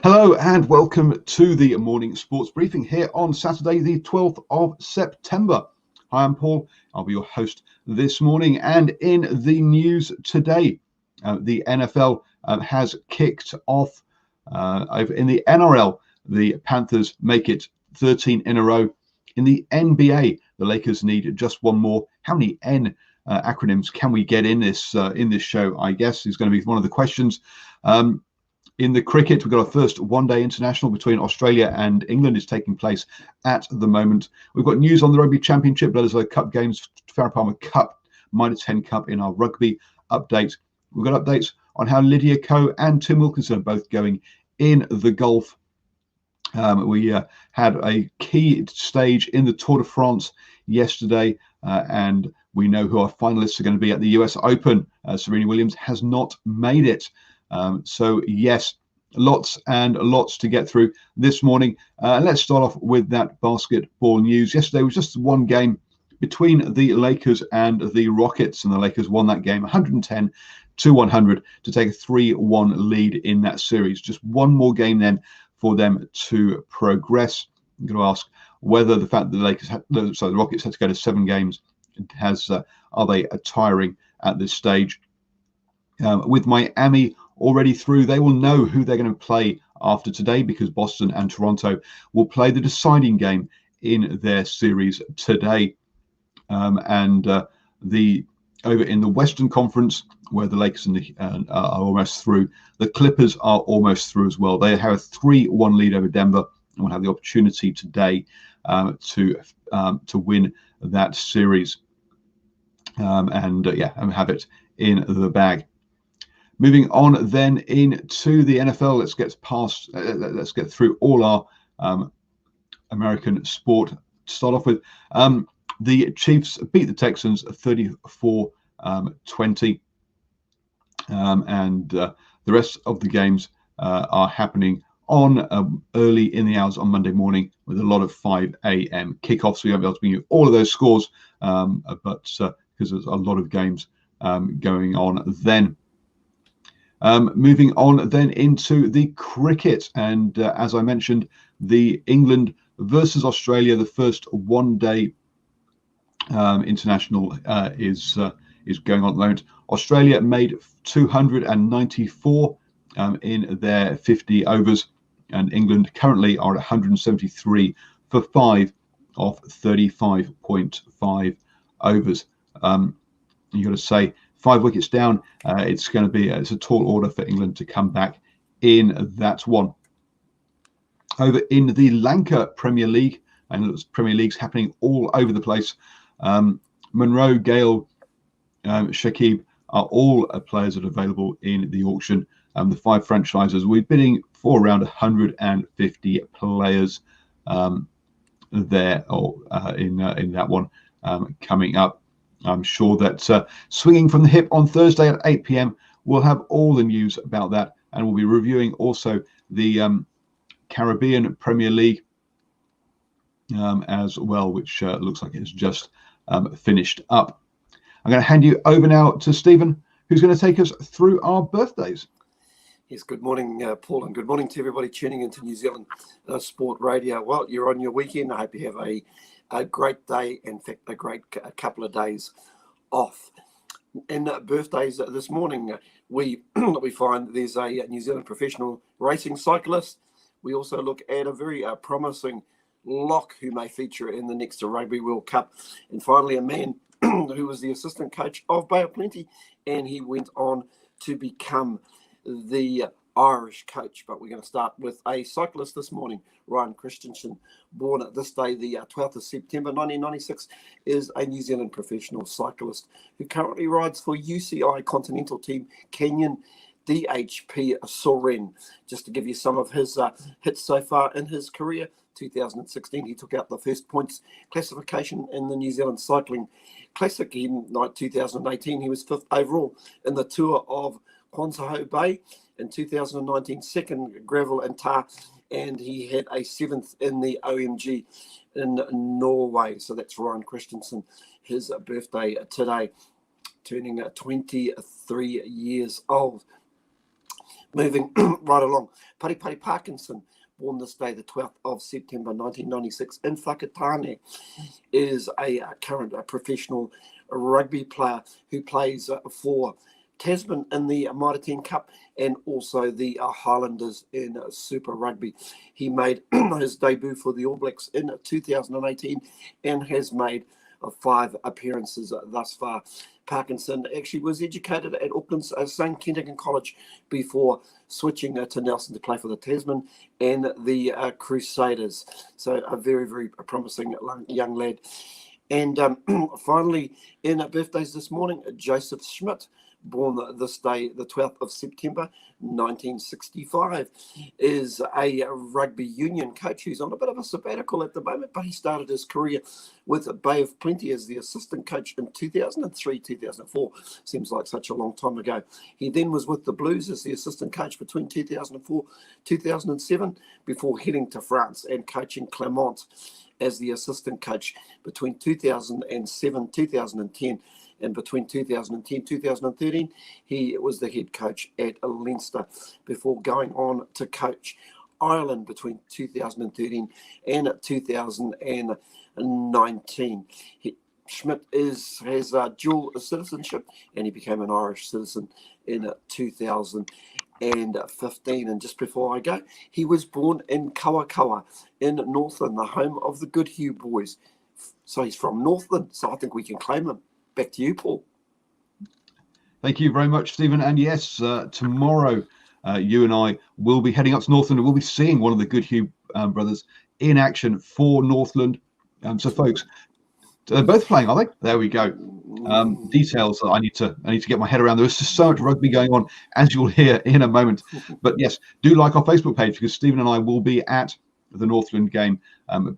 Hello and welcome to the morning sports briefing here on Saturday, the 12th of September. Hi, I'm Paul. I'll be your host this morning. And in the news today, the NFL has kicked off. Over in the NRL, the Panthers make it 13 in a row. In the NBA, the Lakers need just one more. How many acronyms can we get in this show? I guess is going to be one of the questions. In the cricket, we've got our first one-day international between Australia and England is taking place at the moment. We've got news on the Rugby Championship, Bledisloe Cup games, Farah Palmer Cup, Minor 10 Cup in our rugby update. We've got updates on how Lydia Ko and Tim Wilkinson are both going in the golf. We had a key stage in the Tour de France yesterday, and we know who our finalists are going to be at the US Open. Serena Williams has not made it. So yes, lots and lots to get through this morning. Let's start off with that basketball news. Yesterday was just one game between the Lakers and the Rockets, and the Lakers won that game 110-100 to take a 3-1 lead in that series. Just one more game then for them to progress. I'm going to ask whether the fact that the Rockets had to go to 7 games are they tiring at this stage? With Miami already through, they will know who they're going to play after today, because Boston and Toronto will play the deciding game in their series today. Over in the Western Conference, where the Lakers are almost through, the Clippers are almost through as well. They have a 3-1 lead over Denver and will have the opportunity today to win that series and have it in the bag. Moving on then into the NFL, let's get through all our American sport. To start off with, the Chiefs beat the Texans 34-20, and the rest of the games are happening on early in the hours on Monday morning with a lot of 5 a.m. kickoffs. We won't be able to bring you all of those scores, but because there's a lot of games going on then. Moving on then into the cricket, and as I mentioned, the England versus Australia, the first one-day international is going on at the moment. Australia made 294 in their 50 overs, and England currently are at 173 for 5 of 35.5 overs. You got to say, 5 wickets down, it's a tall order for England to come back in that one. Over in the Lanka Premier League, and Premier League's happening all over the place. Monroe, Gale, Shakib are all players that are available in the auction. The 5 franchises, we're bidding for around 150 players there, or in that one coming up. I'm sure that Swinging from the Hip on Thursday at 8 p.m. we'll have all the news about that, and we'll be reviewing also the Caribbean Premier League as well, which looks like it's just finished up. I'm going to hand you over now to Stephen, who's going to take us through our birthdays. Yes, good morning, Paul, and good morning to everybody tuning into New Zealand Sport Radio. Well, you're on your weekend. I hope you have a great day, in fact, a great couple of days off. And birthdays this morning, we find there's a New Zealand professional racing cyclist. We also look at a very promising lock who may feature in the next Rugby World Cup. And finally, a man who was the assistant coach of Bay of Plenty, and he went on to become the Irish coach. But we're going to start with a cyclist this morning, Ryan Christensen, born at this day, the 12th of September 1996, is a New Zealand professional cyclist who currently rides for UCI Continental Team Canyon DHP Soren. Just to give you some of his hits so far in his career, 2016 he took out the first points classification in the New Zealand Cycling Classic. In 2018 he was 5th overall in the Tour of Quansaho Bay. In 2019, second gravel and tar, and he had a 7th in the OMG in Norway. So that's Ryan Christensen, his birthday today, turning 23 years old. Moving right along, Paripari Parkinson, born this day, the 12th of September 1996 in Whakatane, is a current professional rugby player who plays for Tasman in the Mitre 10 Cup and also the Highlanders in Super Rugby. He made his debut for the All Blacks in 2018 and has made 5 appearances thus far. Parkinson actually was educated at Auckland's St Kentigern College before switching to Nelson to play for the Tasman and the Crusaders. So a very, very promising young lad. And finally, in birthdays this morning, Joseph Schmidt, born this day, the 12th of September 1965, is a rugby union coach who's on a bit of a sabbatical at the moment, but he started his career with Bay of Plenty as the assistant coach in 2003, 2004. Seems like such a long time ago. He then was with the Blues as the assistant coach between 2004, 2007, before heading to France and coaching Clermont as the assistant coach between 2007, 2010. And between 2010 2013, he was the head coach at Leinster before going on to coach Ireland between 2013 and 2019. Schmidt has dual citizenship, and he became an Irish citizen in 2015. And just before I go, he was born in Kawakawa in Northland, the home of the Goodhue boys. So he's from Northland, so I think we can claim him. Back to you, Paul. Thank you very much, Stephen. And yes, tomorrow you and I will be heading up to Northland and we'll be seeing one of the Goodhue brothers in action for Northland. So, folks, they're both playing, are they? There we go. Details that I need to get my head around. There's just so much rugby going on, as you'll hear in a moment. But yes, do like our Facebook page because Stephen and I will be at the Northland game,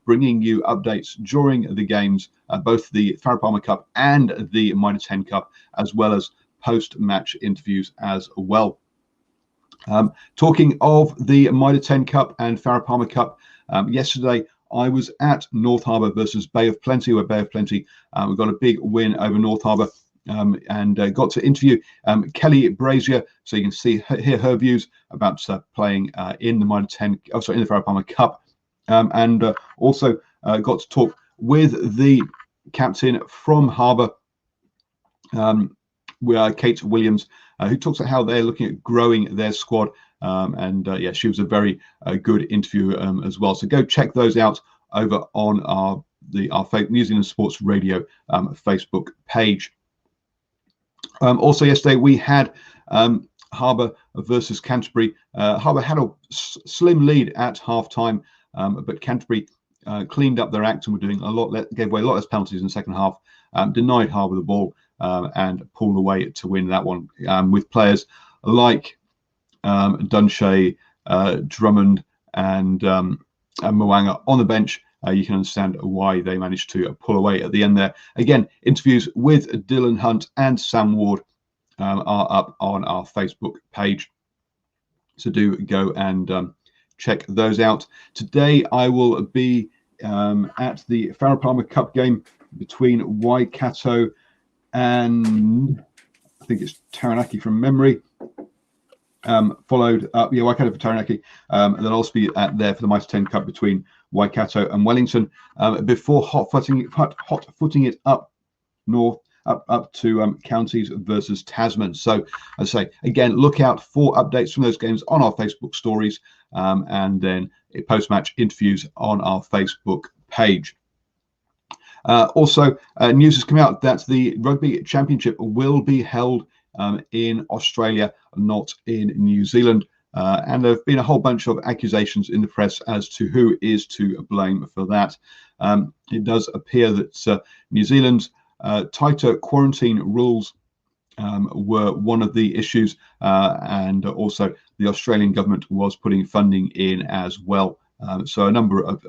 bringing you updates during the games, both the Farah Palmer Cup and the Mitre 10 Cup, as well as post-match interviews as well. Talking of the Mitre 10 Cup and Farah Palmer Cup, yesterday I was at North Harbour versus Bay of Plenty, where Bay of Plenty we got a big win over North Harbour. And got to interview Kelly Brazier, so you can hear her views about playing in the Mitre 10, in the Farah Palmer Cup. And also got to talk with the captain from Harbour, Kate Williams, who talks about how they're looking at growing their squad. Yeah, she was a very good interview as well. So go check those out over on our New Zealand Sports Radio Facebook page. Also yesterday we had Harbour versus Canterbury. Harbour had a slim lead at half time. But Canterbury cleaned up their act and were doing gave away a lot less penalties in the second half, denied Harbour the ball and pulled away to win that one with players like Dunshay, Drummond and Moanga on the bench. You can understand why they managed to pull away at the end there. Again, interviews with Dylan Hunt and Sam Ward are up on our Facebook page. So do go and check those out. Today I will be at the Farah Palmer Cup game between Waikato and I think it's Taranaki from memory. Followed up, Waikato for Taranaki. And then I'll also be there for the Mitre 10 Cup between Waikato and Wellington before hot footing it up north. Up to counties versus Tasman. So as I say, again, look out for updates from those games on our Facebook stories and then post-match interviews on our Facebook page. Also, news has come out that the Rugby Championship will be held in Australia, not in New Zealand. And there have been a whole bunch of accusations in the press as to who is to blame for that. It does appear that New Zealand's tighter quarantine rules were one of the issues, and also the Australian government was putting funding in as well. So a number of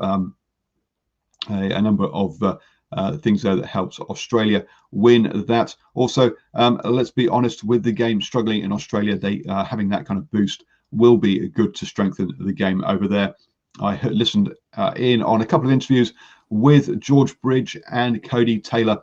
things there that helps Australia win that. Also, let's be honest, with the game struggling in Australia, they having that kind of boost will be good to strengthen the game over there. I listened in on a couple of interviews with George Bridge and Cody Taylor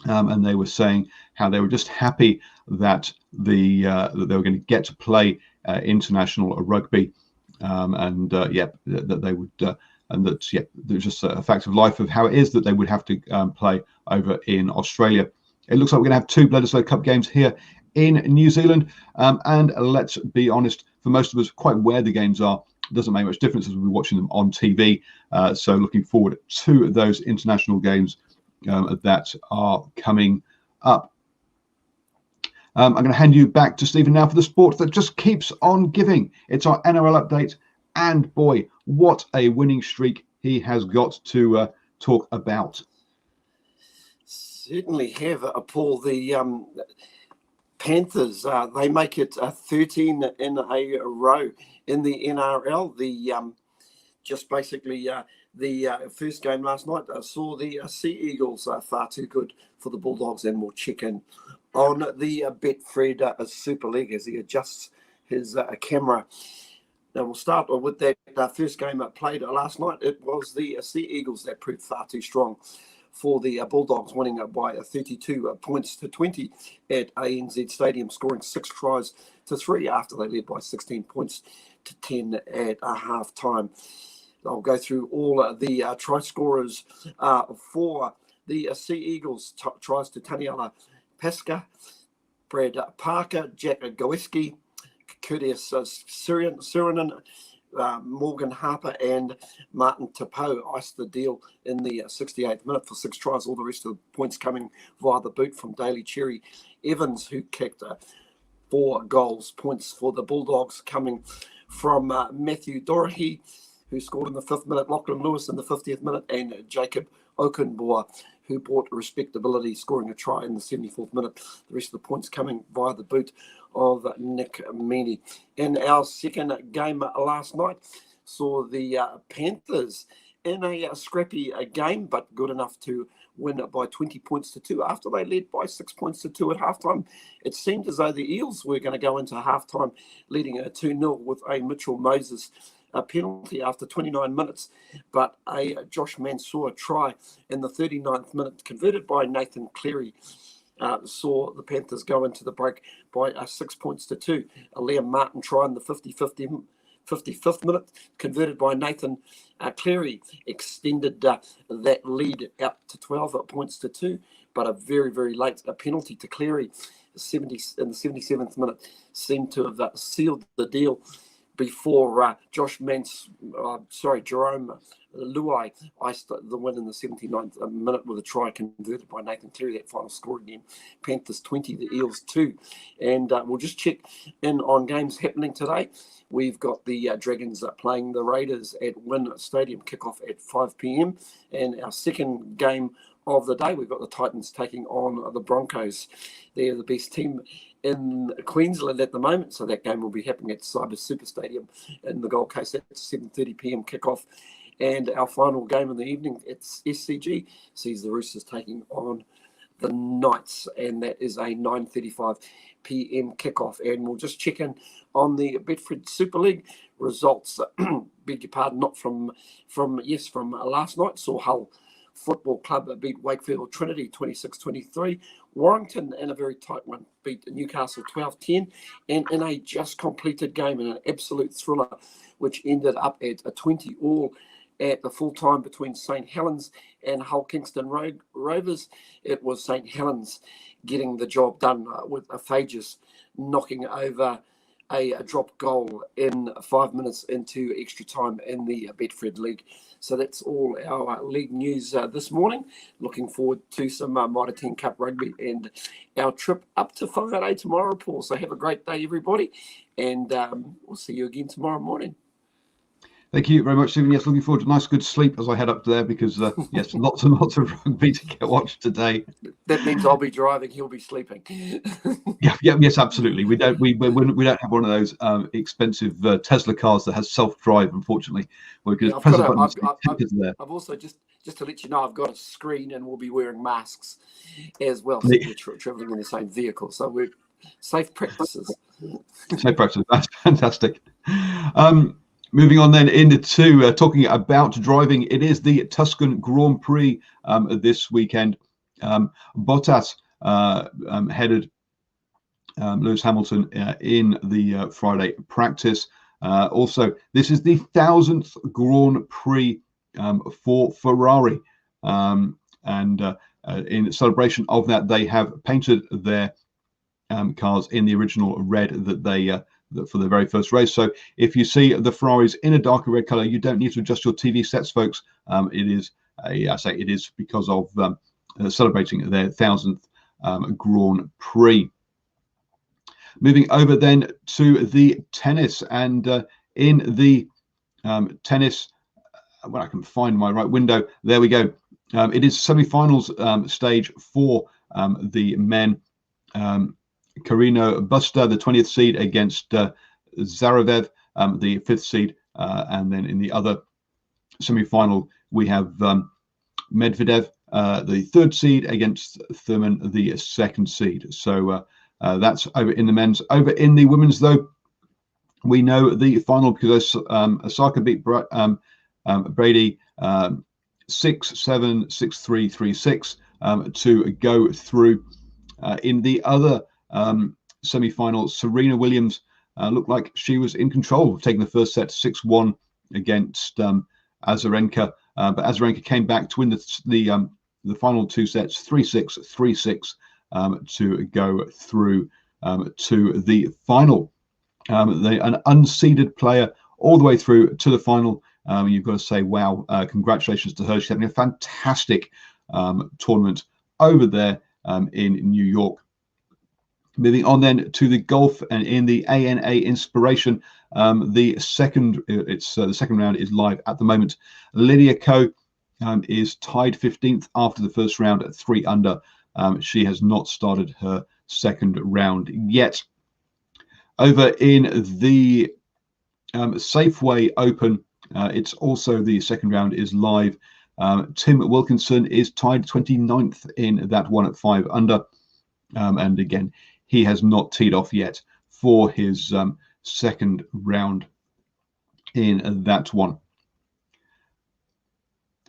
and they were saying how they were just happy that that they were going to get to play international rugby, that they would, and that there's just a fact of life of how it is that they would have to play over in Australia. It looks like we're going to have 2 Bledisloe Cup games here in New Zealand, and let's be honest, for most of us, quite where the games are doesn't make much difference as we're watching them on TV. So looking forward to those international games that are coming up. I'm going to hand you back to Stephen now for the sport that just keeps on giving. It's our NRL update, and boy, what a winning streak he has got to talk about. Certainly have, Paul. The Panthers, they make it 13 in a row in the NRL. The just basically the first game last night saw the Sea Eagles far too good for the Bulldogs, and we'll check in on the Betfred Super League as he adjusts his camera. Now we'll start with that first game played last night. It was the Sea Eagles that proved far too strong for the Bulldogs, winning by 32 points to 20 at ANZ Stadium, scoring 6 tries to 3 after they led by 16 points to 10 at half time. I'll go through all the try scorers for the Sea Eagles. Tries to Taniela Pesca, Brad Parker, Jack Goweski, Curtis Surinen, Morgan Harper and Martin Tapo iced the deal in the 68th minute for 6 tries. All the rest of the points coming via the boot from Daly Cherry Evans, who kicked 4 goals. Points for the Bulldogs coming from Matthew Doherty, who scored in the 5th minute, Lachlan Lewis in the 50th minute, and Jacob Okunboa, who brought respectability, scoring a try in the 74th minute. The rest of the points coming via the boot of Nick Meaney. In our second game last night, saw the Panthers in a scrappy game, but good enough to win by 20 points to 2 after they led by 6 points to 2 at halftime. It seemed as though the Eels were going to go into halftime leading 2-0 with a Mitchell Moses penalty after 29 minutes, but a Josh Mansour try in the 39th minute converted by Nathan Cleary saw the Panthers go into the break by 6 points to 2. A Liam Martin try in the 55th minute converted by Nathan Cleary extended that lead out to 12 points to 2, but a very, very late penalty to Cleary in the 77th minute seemed to have sealed the deal before Jerome Luai iced the win in the 79th minute with a try converted by Nathan Cleary. That final score again, Panthers 20, the Eels 2. And we'll just check in on games happening today. We've got the Dragons playing the Raiders at Wynn Stadium, kickoff at 5 p.m. And our second game of the day, we've got the Titans taking on the Broncos. They're the best team in Queensland at the moment, so that game will be happening at Cyber Super Stadium in the Gold Coast at 7:30 p.m. kickoff. And our final game in the evening, it's SCG, sees the Roosters taking on the Knights, and that is a 9:35 p.m. kickoff. And we'll just check in on the Betfred Super League results. Beg your pardon, not from last night. Saw Hull Football Club beat Wakefield Trinity 26-23. Warrington, in a very tight one, beat Newcastle 12-10. And in a just completed game, in an absolute thriller, which ended up at a 20-all at the full time between St Helens and Hull Kingston Rovers, it was St Helens getting the job done with a Fages knocking over a drop goal in 5 minutes into extra time in the Betfred League. So that's all our league news this morning. Looking forward to some Mitre 10 Cup rugby and our trip up to Whangarei tomorrow, Paul. So have a great day, everybody, and we'll see you again tomorrow morning. Thank you very much, Stephen. Yes, looking forward to a nice, good sleep as I head up there because, yes, lots and lots of rugby to get watched today. That means I'll be driving, he'll be sleeping. Yes, absolutely. We don't have one of those expensive Tesla cars that has self-drive, unfortunately. Because I've also just to let you know, I've got a screen and we'll be wearing masks as well. So we're traveling in the same vehicle, so we're safe practices. Safe practices. That's fantastic. Moving on then into talking about driving, it is the Tuscan Grand Prix this weekend. Bottas headed Lewis Hamilton in the Friday practice. Also, this is the 1000th Grand Prix for Ferrari, and in celebration of that, they have painted their cars in the original red that they for the very first race. So if you see the Ferraris in a darker red color, you don't need to adjust your TV sets, folks. It is it is because of celebrating their 1000th Grand Prix. Moving over then to the tennis, and in the tennis, when I can find my right window, there we go. It is semi-finals stage for the men. Carreno Busta, the 20th seed, against Zverev, the 5th seed, and then in the other semi-final we have Medvedev, the 3rd seed, against Thurman, the 2nd seed. So that's over in the men's. Over in the women's, though, we know the final because Osaka beat Brady 6-7, 6-3, 3-6 to go through. In the other semi-final, Serena Williams looked like she was in control of taking the first set 6-1 against Azarenka, but Azarenka came back to win the final 2 sets 3-6, 3-6 to go through to the final. An unseeded player all the way through to the final. You've got to say, wow, congratulations to her. She's having a fantastic tournament over there in New York. Moving on then to the golf, and in the ANA Inspiration, the second round is live at the moment. Lydia Ko is tied 15th after the first round at 3 under. She has not started her second round yet. Over in the Safeway Open, it's also the second round is live. Tim Wilkinson is tied 29th in that one at 5 under. And again, he has not teed off yet for his second round in that one.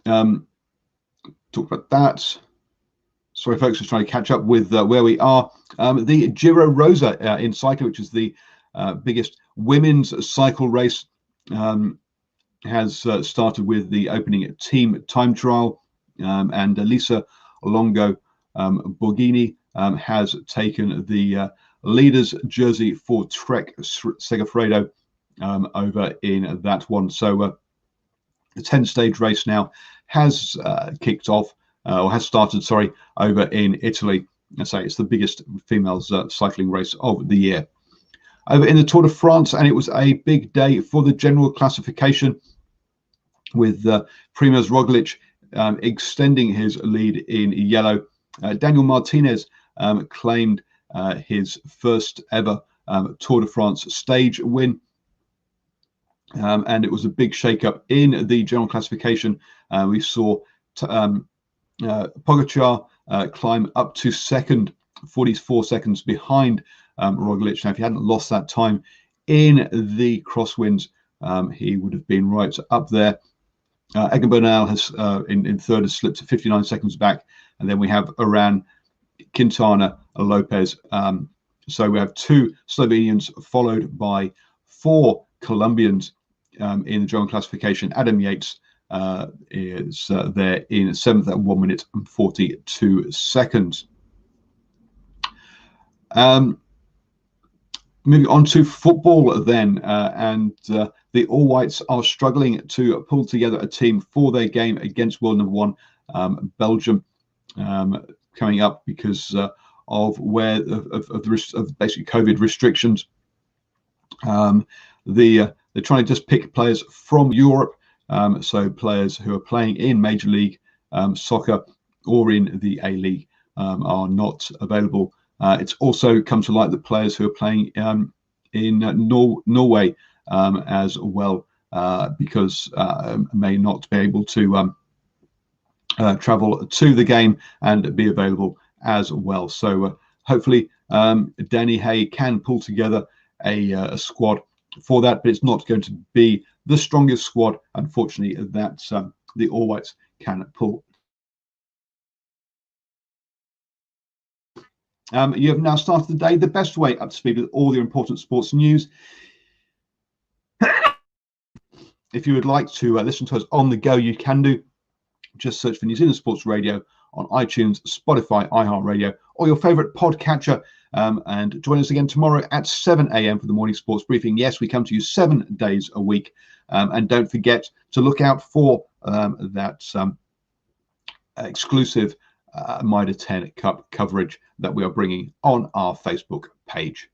Talk about that. Sorry, folks, just trying to catch up with where we are. The Giro Rosa in cycling, which is the biggest women's cycle race, has started with the opening team time trial, and Lisa Longo Borghini has taken the leader's jersey for Trek Segafredo over in that one. So the 10-stage race now has kicked off, or has started, sorry, over in Italy. I say it's the biggest females cycling race of the year. Over in the Tour de France, and it was a big day for the general classification, with Primož Roglic extending his lead in yellow. Daniel Martinez claimed his first ever Tour de France stage win, and it was a big shake-up in the general classification. We saw Pogačar climb up to second, 44 seconds behind Roglic. Now, if he hadn't lost that time in the crosswinds, he would have been right up there. Egan Bernal has in third has slipped to 59 seconds back, and then we have Aran, Quintana, Lopez. So we have 2 Slovenians followed by 4 Colombians in the general classification. Adam Yates is there in 7th at 1 minute and 42 seconds. Moving on to football then, and the All Whites are struggling to pull together a team for their game against world number 1 Belgium, coming up because of basically COVID restrictions. They're trying to just pick players from Europe, so players who are playing in Major League Soccer or in the A-League are not available. It's also come to light that players who are playing in Norway as well, because may not be able to travel to the game and be available as well. So hopefully Danny Hay can pull together a squad for that, but it's not going to be the strongest squad, unfortunately, that the All Whites can pull You have now started the day the best way, up to speed with all the important sports news. If you would like to listen to us on the go, you can do. Just search for New Zealand Sports Radio on iTunes, Spotify, iHeartRadio, or your favourite podcatcher. And join us again tomorrow at 7 a.m. for the morning sports briefing. Yes, we come to you 7 days a week. And don't forget to look out for that exclusive Mitre 10 Cup coverage that we are bringing on our Facebook page.